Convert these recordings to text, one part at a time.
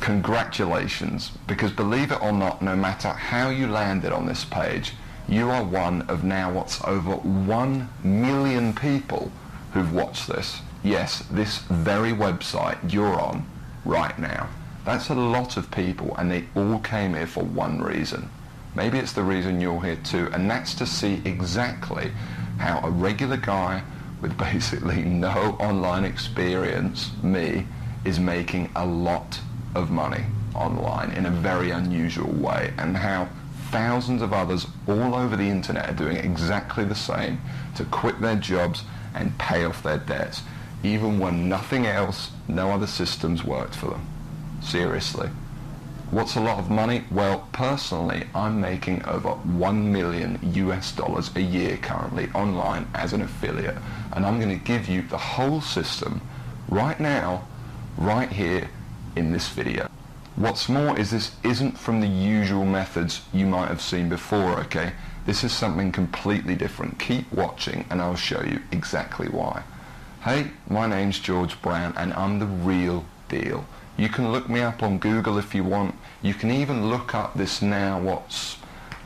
congratulations, because believe it or not, no matter how you landed on this page, you are one of now what's over 1 million people who've watched this. Yes, this very website you're on right now. That's a lot of people, and they all came here for one reason. Maybe it's the reason you're here too, and that's to see exactly how a regular guy with basically no online experience, me, is making a lot of money online in a very unusual way, and how thousands of others all over the internet are doing exactly the same to quit their jobs and pay off their debts, even when nothing else, no other systems worked for them. Seriously. What's a lot of money? Well, personally, I'm making over $1 million US a year currently online as an affiliate, and I'm going to give you the whole system right now, right here in this video. What's more is this isn't from the usual methods you might have seen before, okay? This is something completely different. Keep watching and I'll show you exactly why. Hey, my name's George Brown and I'm the real deal. You can look me up on Google if you want. You can even look up this now what's,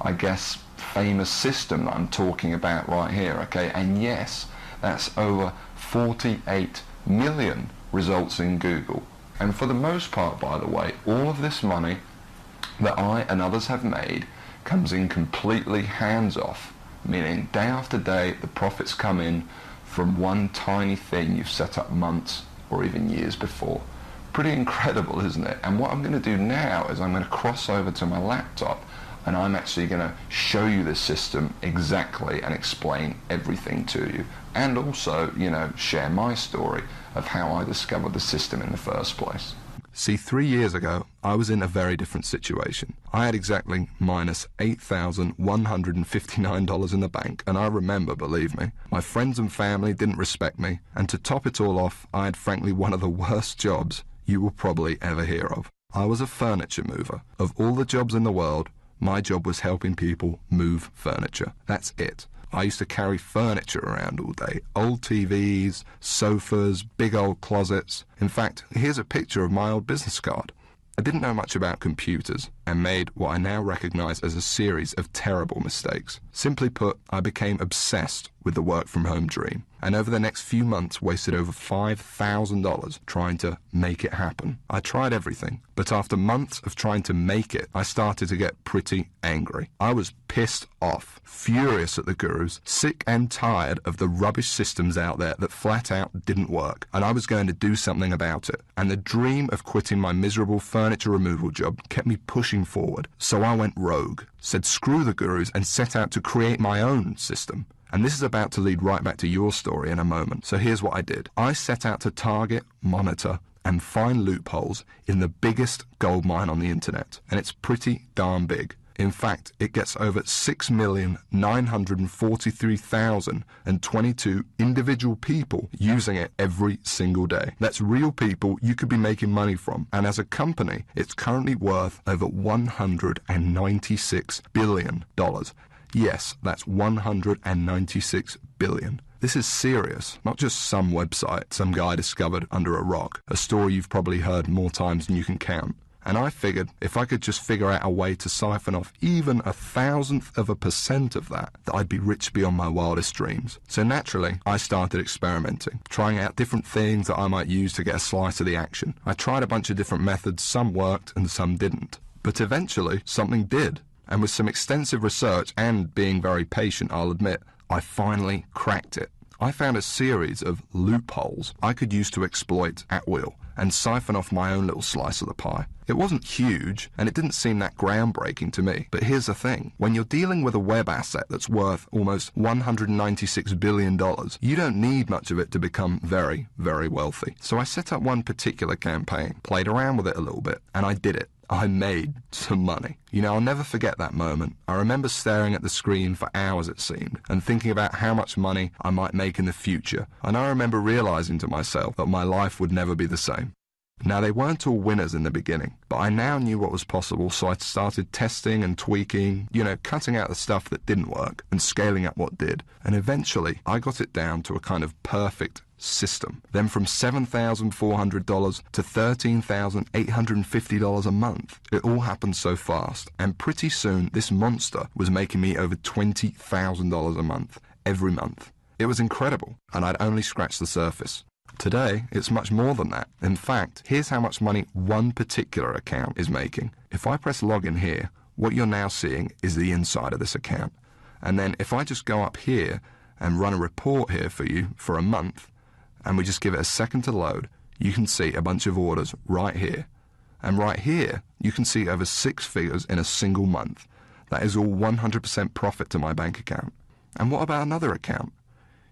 I guess, famous system that I'm talking about right here, okay? And yes, that's over 48 million results in Google. And for the most part, by the way, all of this money that I and others have made comes in completely hands-off, meaning day after day the profits come in from one tiny thing you've set up months or even years before. Pretty incredible, isn't it? And what I'm going to do now is I'm going to cross over to my laptop and I'm actually going to show you this system exactly and explain everything to you, and also, you know, share my story of how I discovered the system in the first place. See, 3 years ago, I was in a very different situation. I had exactly minus $8,159 in the bank, and I remember, believe me, my friends and family didn't respect me, and to top it all off, I had frankly one of the worst jobs you will probably ever hear of. I was a furniture mover. Of all the jobs in the world, my job was helping people move furniture. That's it. I used to carry furniture around all day. Old TVs, sofas, big old closets. In fact, here's a picture of my old business card. I didn't know much about computers and made what I now recognize as a series of terrible mistakes. Simply put, I became obsessed with the work-from-home dream, and over the next few months wasted over $5,000 trying to make it happen. I tried everything, but after months of trying to make it, I started to get pretty angry. I was pissed off, furious at the gurus, sick and tired of the rubbish systems out there that flat out didn't work, and I was going to do something about it. And the dream of quitting my miserable furniture removal job kept me pushing forward. So I went rogue, said screw the gurus, and set out to create my own system. And this is about to lead right back to your story in a moment. So here's what I did. I set out to target, monitor, and find loopholes in the biggest gold mine on the internet. And it's pretty darn big. In fact, it gets over 6,943,022 individual people using it every single day. That's real people you could be making money from. And as a company, it's currently worth over $196 billion. Yes, that's 196 billion. This is serious, not just some website some guy discovered under a rock, a story you've probably heard more times than you can count. And I figured if I could just figure out a way to siphon off even 1,000% of that I'd be rich beyond my wildest dreams. So naturally, I started experimenting, trying out different things that I might use to get a slice of the action. I tried a bunch of different methods, some worked and some didn't. But eventually, something did. And with some extensive research and being very patient, I'll admit, I finally cracked it. I found a series of loopholes I could use to exploit at will and siphon off my own little slice of the pie. It wasn't huge, and it didn't seem that groundbreaking to me. But here's the thing. When you're dealing with a web asset that's worth almost $196 billion, you don't need much of it to become very, very wealthy. So I set up one particular campaign, played around with it a little bit, and I did it. I made some money. You know, I'll never forget that moment. I remember staring at the screen for hours, it seemed, and thinking about how much money I might make in the future. And I remember realizing to myself that my life would never be the same. Now, they weren't all winners in the beginning, but I now knew what was possible, so I started testing and tweaking, you know, cutting out the stuff that didn't work and scaling up what did. And eventually, I got it down to a kind of perfect system. Then from $7,400 to $13,850 a month. It all happened so fast, and pretty soon this monster was making me over $20,000 a month, every month. It was incredible, and I'd only scratched the surface. Today, it's much more than that. In fact, here's how much money one particular account is making. If I press login here, what you're now seeing is the inside of this account. And then if I just go up here and run a report here for you for a month, and we just give it a second to load, you can see a bunch of orders right here. And right here, you can see over 6 figures in a single month. That is all 100% profit to my bank account. And what about another account?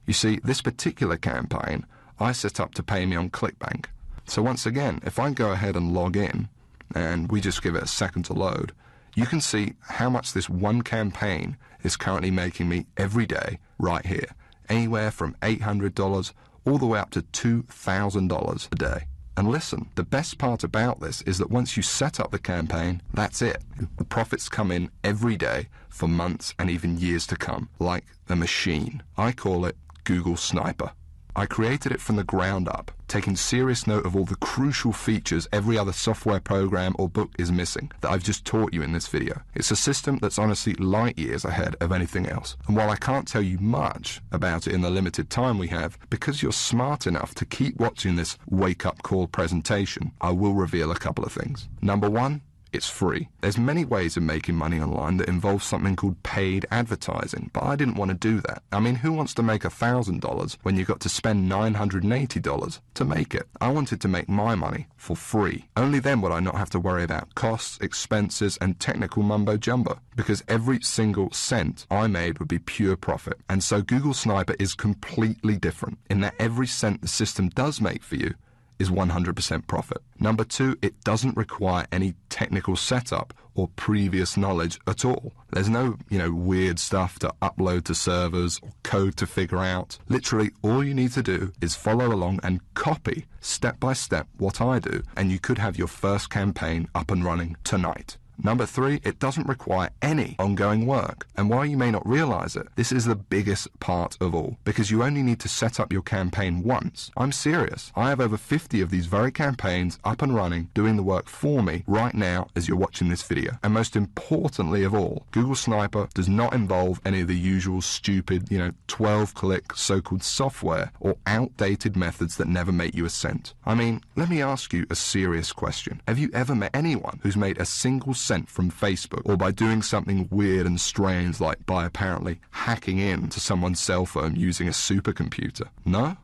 You see, this particular campaign I set up to pay me on ClickBank. So once again, if I go ahead and log in, and we just give it a second to load, you can see how much this one campaign is currently making me every day right here. Anywhere from $800 all the way up to $2,000 a day. And listen, the best part about this is that once you set up the campaign, that's it. The profits come in every day for months and even years to come, like a machine. I call it Google Sniper. I created it from the ground up, taking serious note of all the crucial features every other software program or book is missing that I've just taught you in this video. It's a system that's honestly light years ahead of anything else. And while I can't tell you much about it in the limited time we have, because you're smart enough to keep watching this wake-up call presentation, I will reveal a couple of things. Number one, it's free. There's many ways of making money online that involve something called paid advertising, but I didn't want to do that. I mean, who wants to make $1,000 when you got to spend $980 to make it? I wanted to make my money for free. Only then would I not have to worry about costs, expenses, and technical mumbo-jumbo, because every single cent I made would be pure profit. And so Google Sniper is completely different in that every cent the system does make for you is 100% profit. Number two, it doesn't require any technical setup or previous knowledge at all. There's no, weird stuff to upload to servers or code to figure out. Literally, all you need to do is follow along and copy step by step what I do, and you could have your first campaign up and running tonight. Number three, it doesn't require any ongoing work. And while you may not realize it, this is the biggest part of all, because you only need to set up your campaign once. I'm serious. I have over 50 of these very campaigns up and running, doing the work for me right now as you're watching this video. And most importantly of all, Google Sniper does not involve any of the usual stupid, 12-click so-called software or outdated methods that never make you a cent. I mean, let me ask you a serious question. Have you ever met anyone who's made a single cent from Facebook, or by doing something weird and strange like by apparently hacking into someone's cell phone using a supercomputer? No?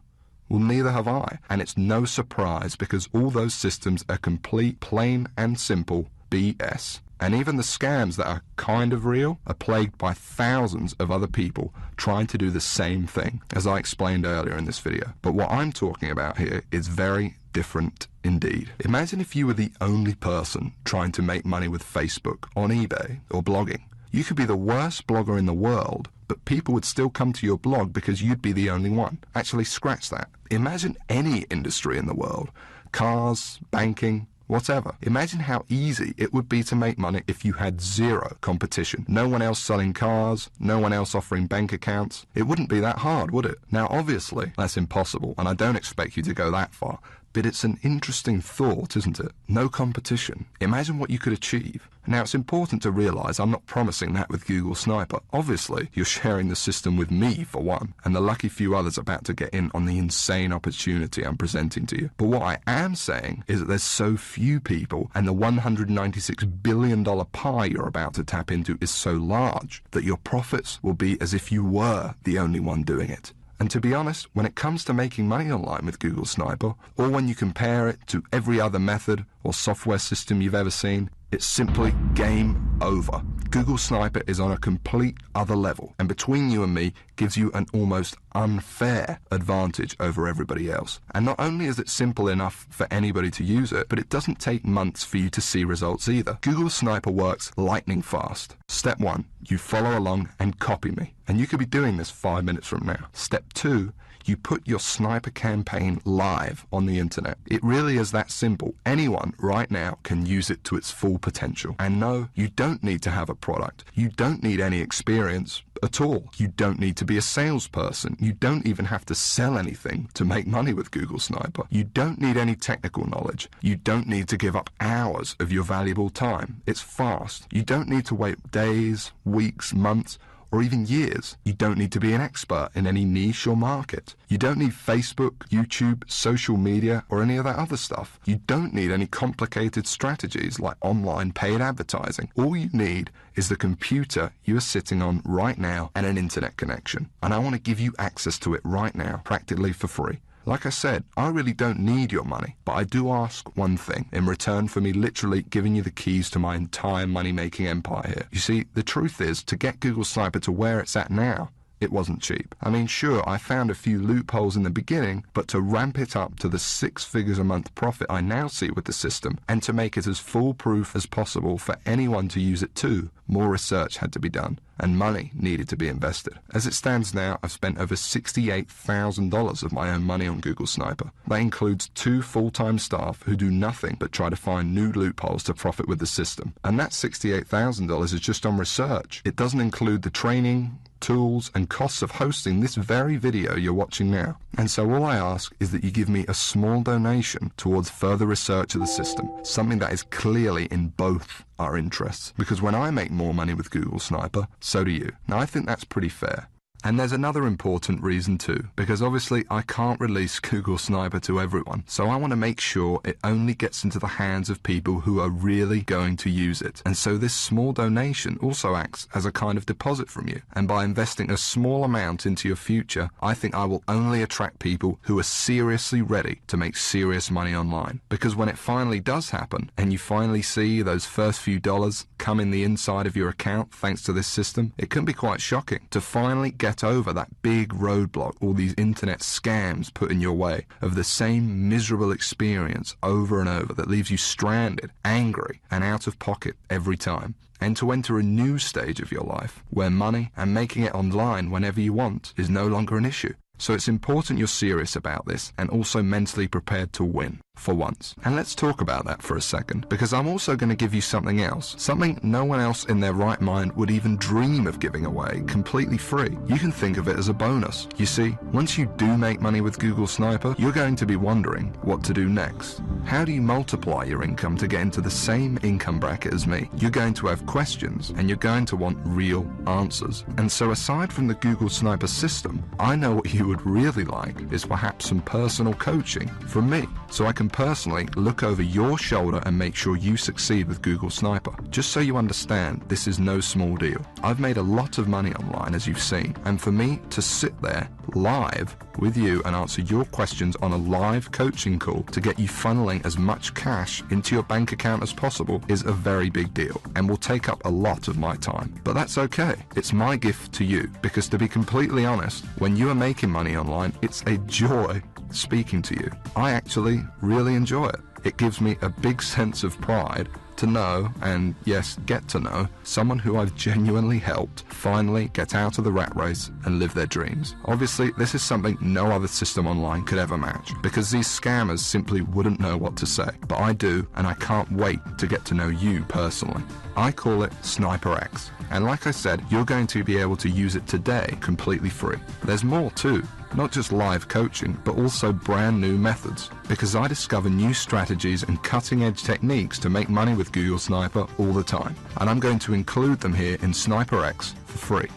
Well, neither have I. And it's no surprise, because all those systems are complete, plain and simple BS. And even the scams that are kind of real are plagued by thousands of other people trying to do the same thing, as I explained earlier in this video. But what I'm talking about here is very different indeed. Imagine if you were the only person trying to make money with Facebook, on eBay, or blogging. You could be the worst blogger in the world, but people would still come to your blog because you'd be the only one. Actually, scratch that. Imagine any industry in the world. Cars, banking, whatever. Imagine how easy it would be to make money if you had zero competition. No one else selling cars, no one else offering bank accounts. It wouldn't be that hard, would it? Now, obviously, that's impossible, and I don't expect you to go that far. But it's an interesting thought, isn't it? No competition. Imagine what you could achieve. Now, it's important to realize I'm not promising that with Google Sniper. Obviously, you're sharing the system with me, for one, and the lucky few others about to get in on the insane opportunity I'm presenting to you. But what I am saying is that there's so few people, and the $196 billion pie you're about to tap into is so large, that your profits will be as if you were the only one doing it. And to be honest, when it comes to making money online with Google Sniper, or when you compare it to every other method or software system you've ever seen, it's simply game over. Google Sniper is on a complete other level, and between you and me gives you an almost unfair advantage over everybody else. And not only is it simple enough for anybody to use it, but it doesn't take months for you to see results either. Google Sniper works lightning fast. Step 1, you follow along and copy me. And you could be doing this 5 minutes from now. Step 2, you put your Sniper campaign live on the internet. It really is that simple. Anyone right now can use it to its full potential. And no, you don't need to have a product. You don't need any experience, at all. You don't need to be a salesperson. You don't even have to sell anything to make money with Google Sniper. You don't need any technical knowledge. You don't need to give up hours of your valuable time. It's fast. You don't need to wait days, weeks, months, or even years. You don't need to be an expert in any niche or market. You don't need Facebook, YouTube, social media, or any of that other stuff. You don't need any complicated strategies like online paid advertising. All you need is the computer you are sitting on right now and an internet connection. And I want to give you access to it right now, practically for free. Like I said, I really don't need your money, but I do ask one thing in return for me literally giving you the keys to my entire money-making empire here. You see, the truth is, to get Google Sniper to where it's at now, it wasn't cheap. I mean, sure, I found a few loopholes in the beginning, but to ramp it up to the 6 figures a month profit I now see with the system, and to make it as foolproof as possible for anyone to use it too, more research had to be done, and money needed to be invested. As it stands now, I've spent over $68,000 of my own money on Google Sniper. That includes 2 full-time staff who do nothing but try to find new loopholes to profit with the system. And that $68,000 is just on research. It doesn't include the training, tools, and costs of hosting this very video you're watching now. And so all I ask is that you give me a small donation towards further research of the system, something that is clearly in both our interests. Because when I make more money with Google Sniper, so do you. Now, I think that's pretty fair. And there's another important reason too, because obviously I can't release Google Sniper to everyone, so I want to make sure it only gets into the hands of people who are really going to use it. And so this small donation also acts as a kind of deposit from you. And by investing a small amount into your future, I think I will only attract people who are seriously ready to make serious money online. Because when it finally does happen, and you finally see those first few dollars come in the inside of your account thanks to this system, it can be quite shocking to finally get over that big roadblock all these internet scams put in your way of the same miserable experience over and over that leaves you stranded, angry, and out of pocket every time. And to enter a new stage of your life where money and making it online whenever you want is no longer an issue. So it's important you're serious about this and also mentally prepared to win, for once. And let's talk about that for a second, because I'm also going to give you something else, something no one else in their right mind would even dream of giving away completely free. You can think of it as a bonus. You see, once you do make money with Google Sniper, you're going to be wondering what to do next. How do you multiply your income to get into the same income bracket as me? You're going to have questions, and you're going to want real answers. And so aside from the Google Sniper system, I know what you would really like is perhaps some personal coaching from me, so I can personally look over your shoulder and make sure you succeed with Google Sniper. Just so you understand, this is no small deal. I've made a lot of money online, as you've seen, and for me to sit there live with you and answer your questions on a live coaching call to get you funneling as much cash into your bank account as possible is a very big deal and will take up a lot of my time. But that's okay. It's my gift to you, because to be completely honest, when you are making money online, it's a joy speaking to you. I actually really enjoy it. It gives me a big sense of pride to know, and yes, get to know, someone who I've genuinely helped finally get out of the rat race and live their dreams. Obviously, this is something no other system online could ever match, because these scammers simply wouldn't know what to say. But I do, and I can't wait to get to know you personally. I call it Sniper X. And like I said, you're going to be able to use it today completely free. There's more too. Not just live coaching, but also brand new methods. Because I discover new strategies and cutting-edge techniques to make money with Google Sniper all the time. And I'm going to include them here in Sniper X for free.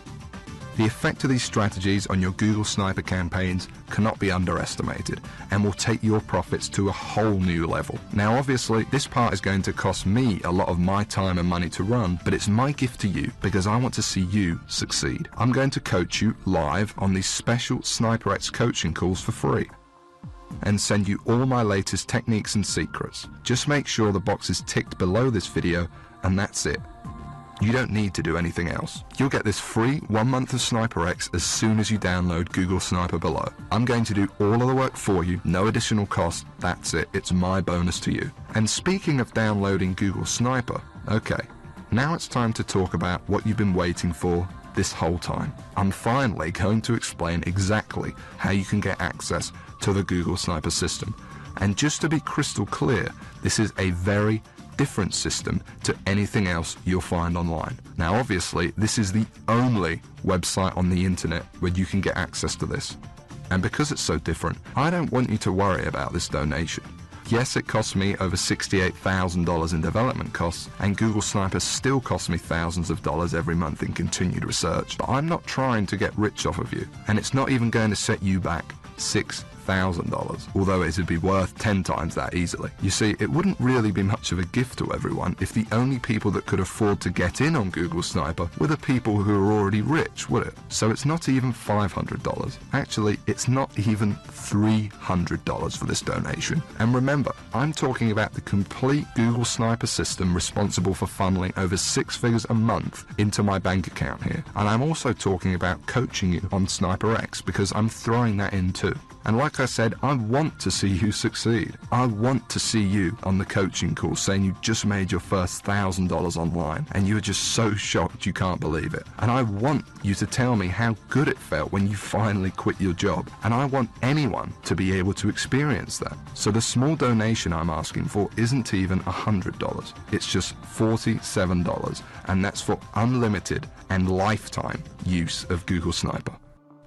The effect of these strategies on your Google Sniper campaigns cannot be underestimated and will take your profits to a whole new level. Now obviously this part is going to cost me a lot of my time and money to run, but it's my gift to you because I want to see you succeed. I'm going to coach you live on these special Sniper X coaching calls for free and send you all my latest techniques and secrets. Just make sure the box is ticked below this video and that's it. You don't need to do anything else. You'll get this free 1 month of Sniper X as soon as you download Google Sniper below. I'm going to do all of the work for you, no additional cost. That's it. It's my bonus to you. And speaking of downloading Google Sniper, okay, now it's time to talk about what you've been waiting for this whole time. I'm finally going to explain exactly how you can get access to the Google Sniper system. And just to be crystal clear, this is a very different system to anything else you'll find online. Now, obviously, this is the only website on the internet where you can get access to this. And because it's so different, I don't want you to worry about this donation. Yes, it cost me over $68,000 in development costs, and Google Sniper still costs me thousands of dollars every month in continued research, but I'm not trying to get rich off of you, and it's not even going to set you back $6,000, although it would be worth 10 times that easily. You see, it wouldn't really be much of a gift to everyone if the only people that could afford to get in on Google Sniper were the people who are already rich, would it? So it's not even $500. Actually, it's not even $300 for this donation. And remember, I'm talking about the complete Google Sniper system responsible for funneling over 6 figures a month into my bank account here. And I'm also talking about coaching you on SniperX, because I'm throwing that in too. And like I said, I want to see you succeed. I want to see you on the coaching call saying you just made your first $1,000 online and you are just so shocked you can't believe it. And I want you to tell me how good it felt when you finally quit your job. And I want anyone to be able to experience that. So the small donation I'm asking for isn't even $100. It's just $47, and that's for unlimited and lifetime use of Google Sniper.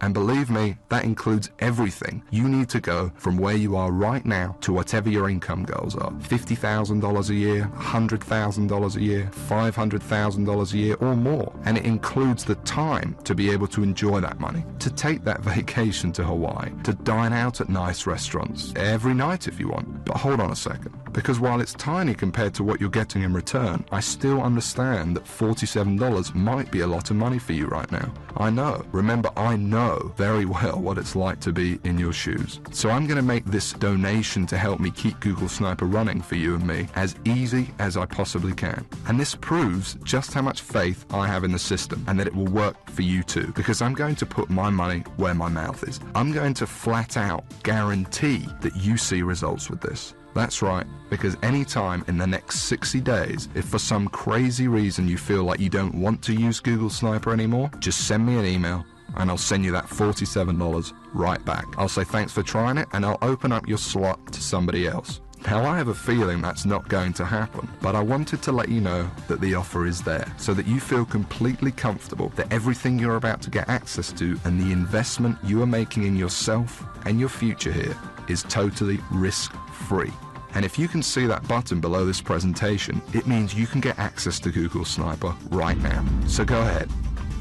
And believe me, that includes everything you need to go from where you are right now to whatever your income goals are. $50,000 a year, $100,000 a year, $500,000 a year or more. And it includes the time to be able to enjoy that money, to take that vacation to Hawaii, to dine out at nice restaurants every night if you want. But hold on a second, because while it's tiny compared to what you're getting in return, I still understand that $47 might be a lot of money for you right now. I know. Remember, I know very well what it's like to be in your shoes. So I'm going to make this donation to help me keep Google Sniper running for you and me as easy as I possibly can. And this proves just how much faith I have in the system and that it will work for you too, because I'm going to put my money where my mouth is. I'm going to flat out guarantee that you see results with this. That's right, because any time in the next 60 days, if for some crazy reason you feel like you don't want to use Google Sniper anymore, just send me an email and I'll send you that $47 right back. I'll say thanks for trying it and I'll open up your slot to somebody else. Now, I have a feeling that's not going to happen, but I wanted to let you know that the offer is there so that you feel completely comfortable that everything you're about to get access to and the investment you are making in yourself and your future here is totally risk-free. And if you can see that button below this presentation, it means you can get access to Google Sniper right now. So go ahead,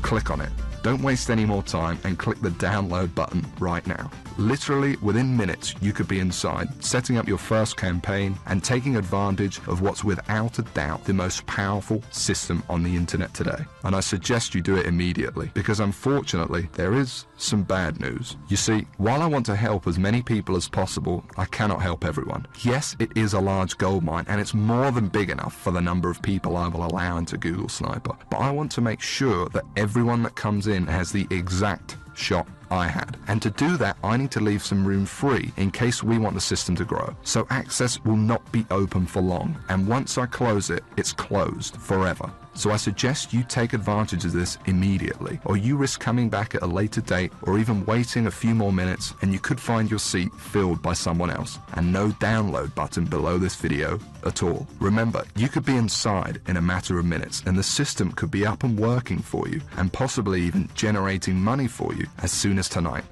click on it. Don't waste any more time and click the download button right now. Literally within minutes, you could be inside, setting up your first campaign and taking advantage of what's without a doubt the most powerful system on the internet today. And I suggest you do it immediately, because unfortunately, there is some bad news. You see, while I want to help as many people as possible, I cannot help everyone. Yes, it is a large goldmine, and it's more than big enough for the number of people I will allow into Google Sniper. But I want to make sure that everyone that comes in has the exact shot I had. And to do that, I need to leave some room free in case we want the system to grow. So access will not be open for long. And once I close it, it's closed forever. So I suggest you take advantage of this immediately, or you risk coming back at a later date or even waiting a few more minutes and you could find your seat filled by someone else. And no download button below this video at all. Remember, you could be inside in a matter of minutes and the system could be up and working for you and possibly even generating money for you as soon as tonight.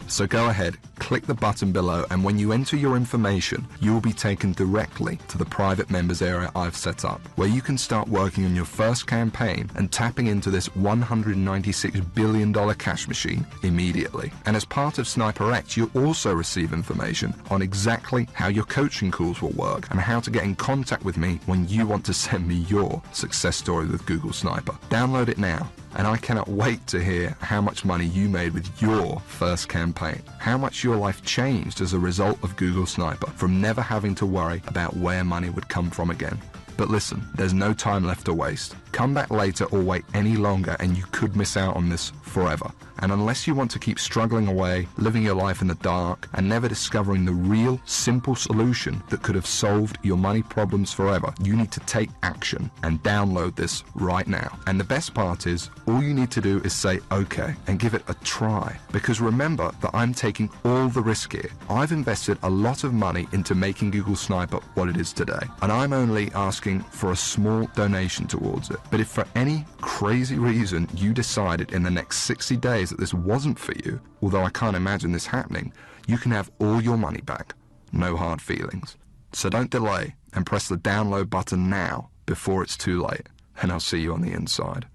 So go ahead, click the button below, and when you enter your information, you will be taken directly to the private members area I've set up, where you can start working on your first campaign and tapping into this $196 billion cash machine immediately. And as part of SniperX, you'll also receive information on exactly how your coaching calls will work and how to get in contact with me when you want to send me your success story with Google Sniper. Download it now. And I cannot wait to hear how much money you made with your first campaign. How much your life changed as a result of Google Sniper, from never having to worry about where money would come from again. But listen, there's no time left to waste. Come back later or wait any longer and you could miss out on this forever. And unless you want to keep struggling away, living your life in the dark, and never discovering the real, simple solution that could have solved your money problems forever, you need to take action and download this right now. And the best part is, all you need to do is say okay and give it a try. Because remember that I'm taking all the risk here. I've invested a lot of money into making Google Sniper what it is today, and I'm only asking for a small donation towards it. But if for any crazy reason you decided in the next 60 days that this wasn't for you, although I can't imagine this happening, you can have all your money back. No hard feelings. So don't delay and press the download button now before it's too late, and I'll see you on the inside.